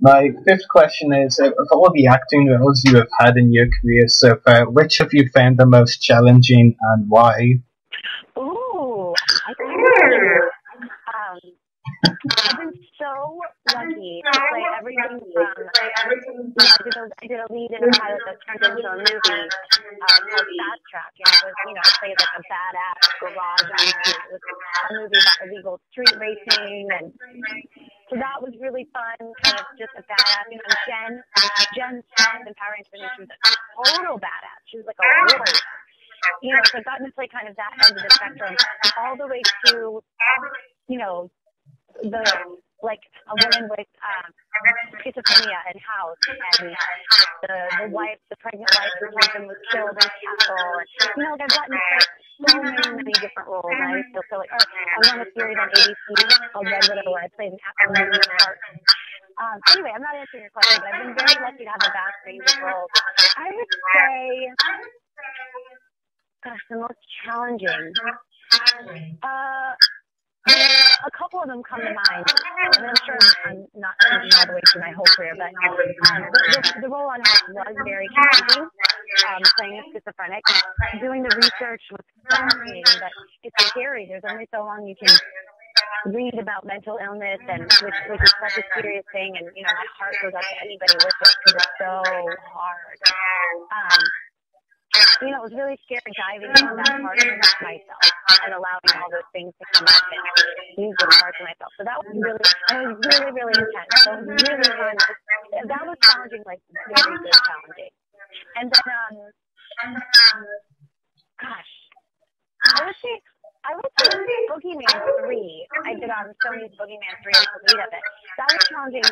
My fifth question is, of all the acting roles you have had in your career so far, which have you found the most challenging and why? Ooh, I think I've been so lucky to play everything from, I did a lead in a pilot that turned into a movie called Fast Track, and it was, I played like a badass garage movie. It was a movie about illegal street racing, and so that was really fun, kind of just a badass, Jen in Power Rangers, she was a total badass. She was like a warrior. So I've gotten to play kind of that end of the spectrum, all the way to, the a woman with schizophrenia in house, and the pregnant wife whose husband was killed in Castle. And, I've gotten to play so many different roles, and I still feel like, I was on a series on ABC called Red Widow where I played an absolute part. Anyway, I'm not answering your question, but I've been very lucky to have a vast range of roles. I would say, gosh, the most challenging. A couple of them come to mind, and I'm sure I'm not thinking all the way through my whole career, but the role on House was very challenging, playing a schizophrenic. Doing the research was fascinating, but it's scary. There's only so long you can read about mental illness, and which is such a serious thing, and, my heart goes out to anybody with it, because it's so hard. It was really scary diving into that part of myself and allowing all those things to come up and use those parts of myself. So that was really intense. So it was really fun. That was challenging, like very good challenging. And then, gosh, I would say Boogeyman 3. I did Sony's Boogeyman 3 as the lead of it. That was challenging.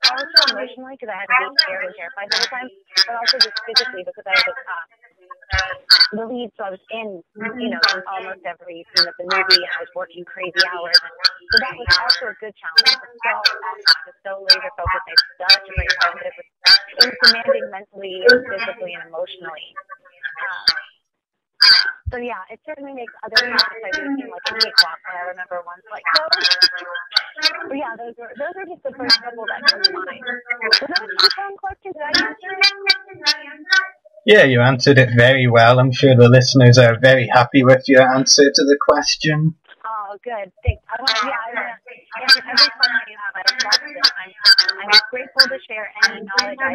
Also emotionally, because I had to be scared and terrified all the time, but also just physically because I was the lead, so I was in, almost every scene of the movie, and I was working crazy hours, and so that was also a good challenge. It was so laser focused. I had such a great time, but it was demanding mentally, and physically, and emotionally. So yeah, it certainly makes other projects I do seem like a cakewalk. When I remember ones like those. But yeah, those are just the first couple that come to mind. Was that a two-pronged question? Did I answer it? Yeah, you answered it very well. I'm sure the listeners are very happy with your answer to the question. Oh, good. Thanks. I want to answer every question you have. I love this. I'm grateful to share any knowledge I've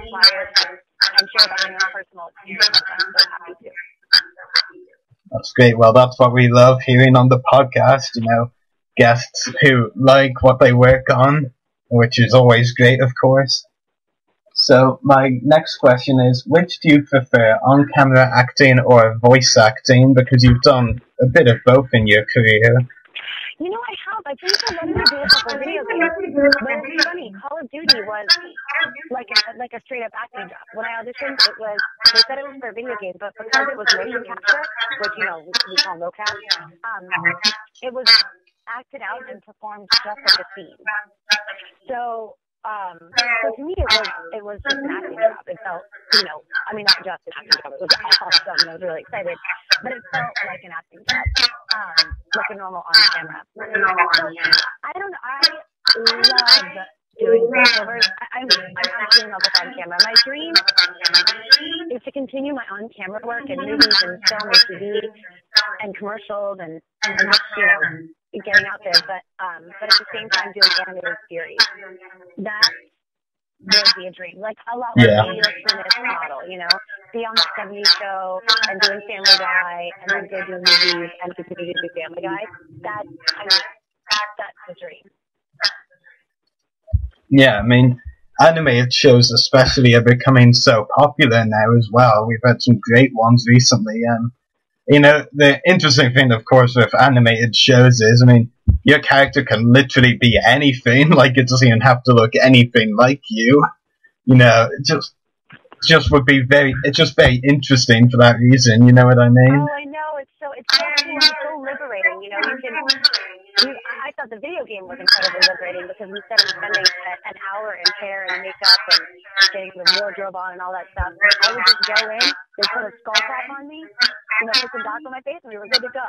acquired and share about my own personal experience. I'm so happy to. That's great. Well, that's what we love hearing on the podcast, guests who like what they work on, which is always great, of course. So my next question is, which do you prefer, on-camera acting or voice acting? Because you've done a bit of both in your career. I have. I think I wanted to do a couple video games. But it's funny, Call of Duty was like a straight-up acting job. When I auditioned, they said it was for a video game, but because it was motion capture, which, we call mocap, it was acted out and performed just like a scene. So to me, it was just an acting job. It felt, not just an acting job. It was awesome. I was really excited, but it felt like an acting job, like a normal on camera. I don't know. I love doing voiceovers. I'm absolutely in love with on camera. My dream is to continue my on camera work in movies and film and TV and commercials and just, getting out there, but at the same time doing animated series. That would be a dream. Like a lot like the Smith model, be on the 70s show and doing Family Guy and then go do movies and continue to do Family Guy. That's the dream. Yeah, animated shows especially are becoming so popular now as well. We've had some great ones recently, and the interesting thing, of course, with animated shows is, your character can literally be anything. Like, it doesn't even have to look anything like you. It just would be it's just very interesting for that reason. You know what I mean? Oh, I know. It's so cool. It's so liberating. I thought the video game was incredibly liberating because instead of spending an hour in hair and makeup and getting the wardrobe on and all that stuff, I would just go in, they put a skull cap on me, put some dots on my face, and we were good to go.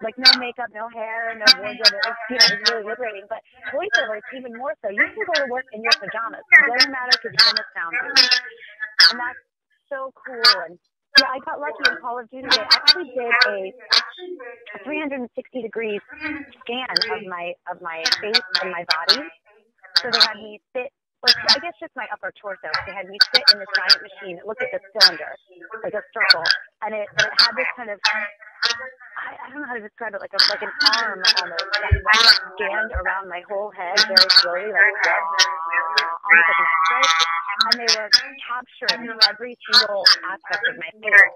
like no makeup, no hair, no wardrobe. It was, it was really liberating. But voiceover is even more so. You can go to work in your pajamas. It doesn't matter because you're in a sound booth. And that's so cool. And yeah, I got lucky in Call of Duty. They actually did a 360 degrees scan of my face and my body. So they had me sit, I guess just my upper torso. They had me sit in this giant machine. It looked like a cylinder, like a circle, and it had this kind of, I don't know how to describe it, like an arm almost that scanned around my whole head very slowly, like almost like an X-ray. And they were capturing every single aspect of my face.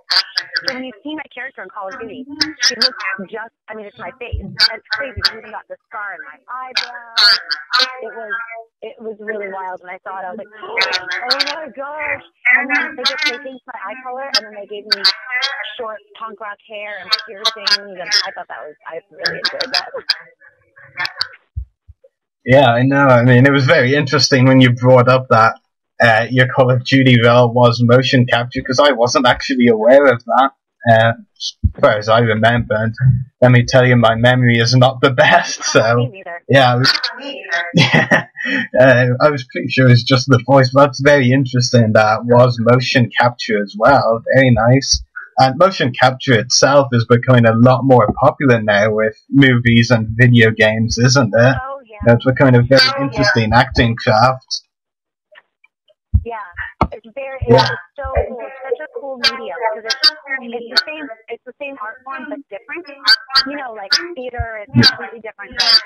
So when you see my character in Call of Duty, she looks just, it's my face. And it's crazy. She even got the scar in my eyebrow. It was really wild. When I saw it, I was like, oh my gosh. And then they just changed my eye color, and then they gave me short punk rock hair and piercings, and I thought I really enjoyed that. Yeah, I know. It was very interesting when you brought up that your Call of Duty role was motion capture, because I wasn't actually aware of that, as far as I remember. And let me tell you, my memory is not the best. So me neither. Yeah, I was pretty sure it was just the voice, but that's very interesting. That was motion capture as well. Very nice. And motion capture itself is becoming a lot more popular now with movies and video games, isn't it? Oh yeah. That's becoming a very interesting acting craft. Yeah, it's so cool. It's such a cool medium because it's the same art form but different. Like theater is completely different than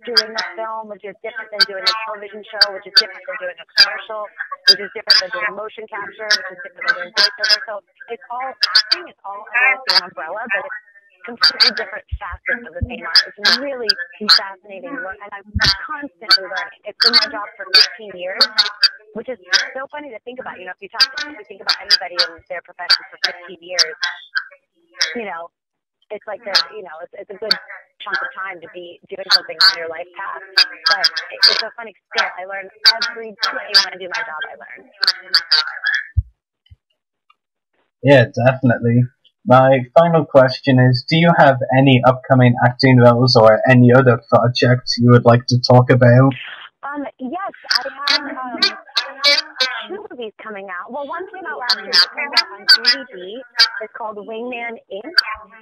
doing a film, which is different than doing a television show, which is different than doing a commercial, which is different than doing motion capture, which is different than doing voiceover. So it's all acting, it's all under the same umbrella, but it's completely different facets of the same art. It's really fascinating work, and I'm constantly learning. It's been my job for 15 years, which is so funny to think about. If you think about anybody in their profession for 15 years, it's like it's a good chunk of time to be doing something on your life path. But it's a fun experience. I learn every day when I do my job. I learn. Yeah, definitely. My final question is, do you have any upcoming acting roles or any other projects you would like to talk about? Yes, I have 2 movies coming out. Well, one came out last year. It comes out on DVD. It's called Wingman Inc.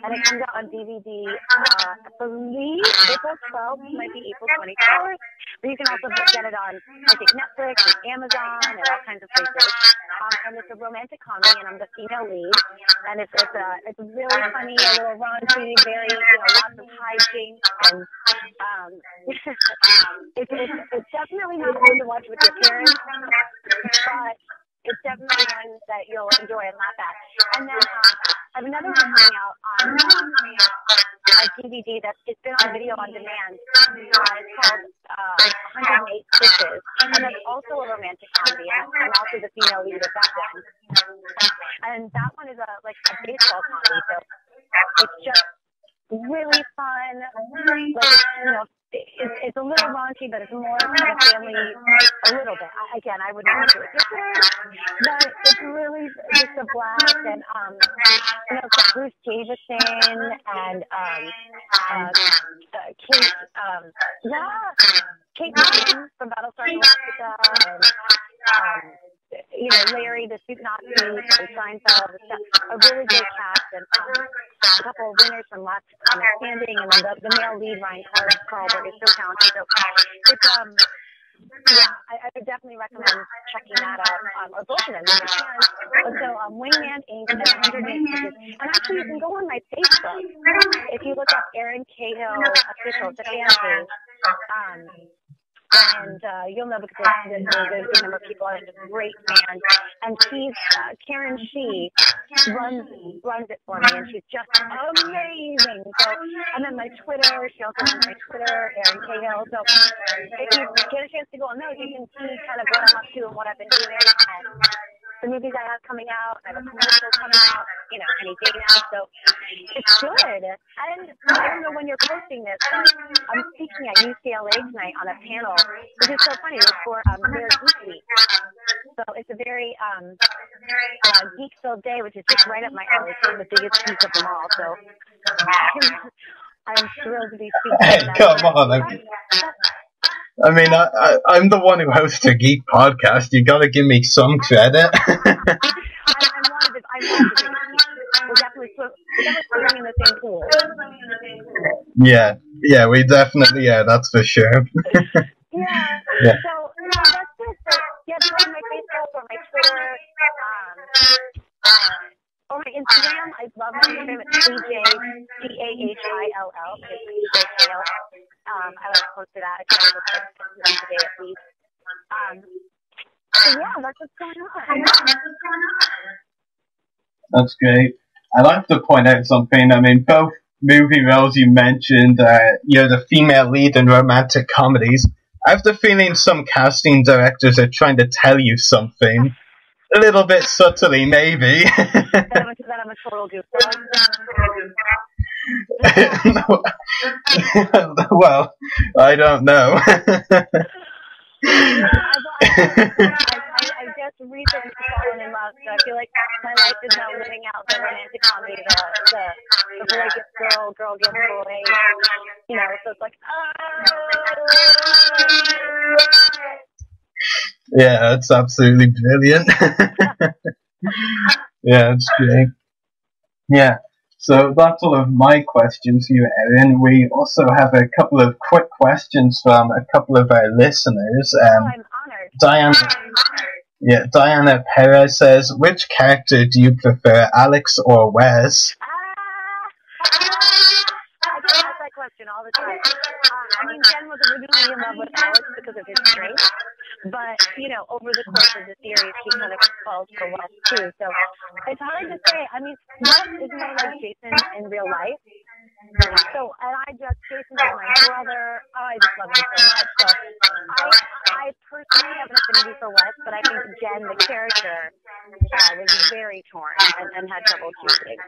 And it comes out on DVD, I believe, April 12th, might be April 24th. But you can also get it on, I think, Netflix and Amazon and all kinds of places. And it's a romantic comedy, and I'm the female lead. And it's really funny, a little raunchy, very, lots of hijinks, and it's definitely not one to watch with your parents, but it's definitely one that you'll enjoy and laugh at. And then I have another one coming out on a DVD it's been on video on demand. It's called 108 Stitches, and that's also a romantic comedy, and I'm also the female lead of that one. And that one is a baseball comedy, so it's just really fun. It's a little raunchy, but it's more kind of family, a little bit. Again, I wouldn't watch it with your parents, but it's really just a blast. And it's got Bruce Davison and Kate McKinnon from Battlestar Galactica, and Larry the Soup Nazi from Seinfeld. A really good cast, and a couple of winners from Last Comic Standing, and then the male lead, Ryan Carlberg, is so talented. So it's I would definitely recommend checking that out, or both of them if you can. So Wingman Inc. and 108 Stitches. And actually, you can go on my Facebook if you look up Erin Cahill Official. It's a fan page. And you'll know because there's a good number of people on it. Just great fans. And she's Karen Shee runs it for me, and she's just amazing. So, and then my Twitter, she also has my Twitter, Erin Cahill. So if you get a chance to go on those, you can see kind of what I'm up to and what I've been doing, and the movies I have coming out. I have a commercial coming out, any day now. So it's good. And I don't know when you're posting this, but I'm speaking at UCLA tonight on a panel, which is so funny. It's for their Geek Week. So it's a very geek-filled day, which is just right up my alley. It's the biggest geek of them all. So I'm thrilled to be speaking. Hey, come on. I mean, I'm the one who hosts a Geek podcast. You gotta give me some credit. I'm one of the We're definitely swimming in the same pool. Yeah, we definitely are, that's for sure. Yeah. Yeah. So that's it. So, yeah, join my Facebook or my Twitter, or my Instagram. I love my Instagram. It's CJCAHILL. It's CJ I like to post to that. I try to look at it once a day at least. So yeah, that's what's going on. That's great. I'd like to point out something. I mean, both movie roles you mentioned, you're the female lead in romantic comedies. I have the feeling some casting directors are trying to tell you something. A little bit subtly, maybe. that I'm a total goofball. Well, I don't know. I just recently fallen in love, so I feel like my life is now living out the romantic comedy, the boy gets girl, girl gets boy, you know, so it's like, Yeah, that's absolutely brilliant. Yeah, it's great. Yeah, so that's all of my questions for you, Erin. We also have a couple of quick questions from a couple of our listeners. I'm honored. Diana Perez says, which character do you prefer, Alex or Wes? I get asked that question all the time. I mean, Jen was originally in love with Alex because of his strength, but, you know, over the course of the series, she kind of falls for Wes, too. So it's hard to say. I mean, Wes is more like Jason in real life. So, and Jason is my brother. I just love him so much. So I personally have an affinity for Wes, but I think Jen, the character, was very torn and had trouble choosing.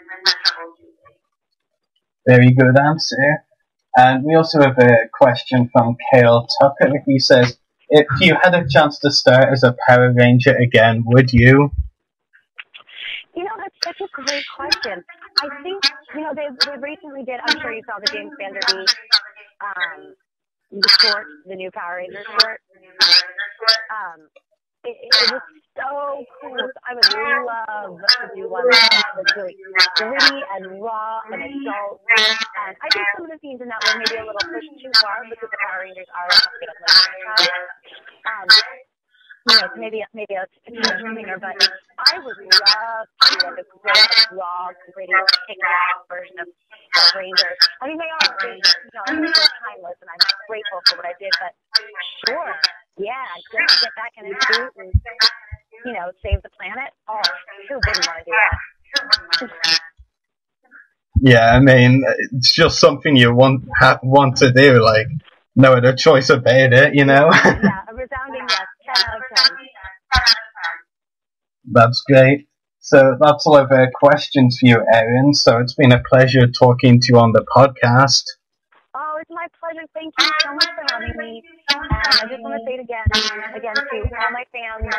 Very good answer. And we also have a question from Kale Tucker. He says, if you had a chance to start as a Power Ranger again, would you? You know, that's such a great question. I think, you know, they recently did, I'm sure you saw the James Vanderbeek short, the new Power Rangers short. It was so cool. I would love to do one like that. That's really gritty and raw and adult. And I think some of the scenes in that were maybe a little pushed too far because the Power Rangers are a family franchise. You know, maybe a singer, but I would love to do like a great, raw, gritty, kick-ass version of Rangers. I mean, they are, they're timeless, and I'm grateful for what I did, but sure, yeah, just get back in the suit and, you know, save the planet. Oh, who didn't want to do that? Yeah, I mean, it's just something you want to do, like, no other choice about it, you know? Yeah, a resounding yes. 10 out of 10. That's great. So that's all of our questions for you, Erin. So it's been a pleasure talking to you on the podcast. Oh, it's my pleasure. Thank you so much for having me. And I just want to say it again to all my fans.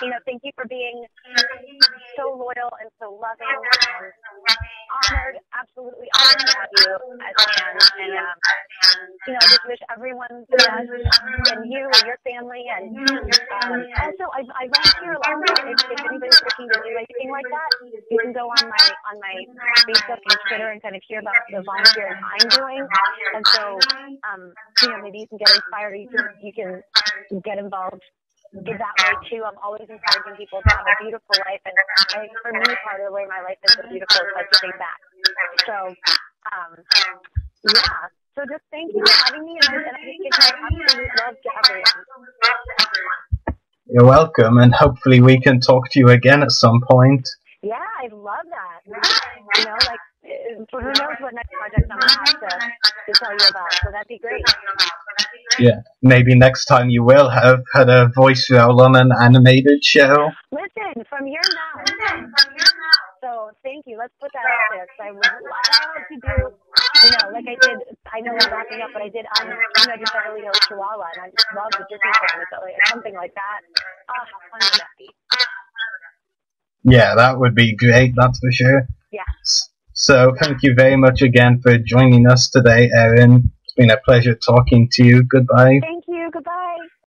You know, thank you for being so loyal and so loving and honored, absolutely honored to have you as fans. And you know, I just wish everyone the best, and you and your family. And also, I volunteer a lot. If anybody's looking to do anything like that, you can go on my Facebook and Twitter and kind of hear about the volunteering I'm doing. And so, you know, maybe you can get inspired. Or you can get involved in that way too. I'm always encouraging people to have a beautiful life, and I think for me, part of the way my life is so beautiful is by giving back. So, yeah. So just thank you for having me, and I just give my absolute love to everyone. You're welcome, and hopefully we can talk to you again at some point. Yeah, I'd love that. You know, like, who knows what next project I'm going to have to tell you about, so that'd be great. Yeah, maybe next time you will have had a voice role on an animated show. Listen, from here now. So thank you. Let's put that out there, because I would love to do, you know, like I did, I know we're wrapping up, but I did, you know, just Beverly Hills Chihuahua, and I just love the Disney family, so like, something like that. Oh, how fun would that be? Yeah, that would be great, that's for sure. Yeah. So thank you very much again for joining us today, Erin. It's been a pleasure talking to you. Goodbye. Thank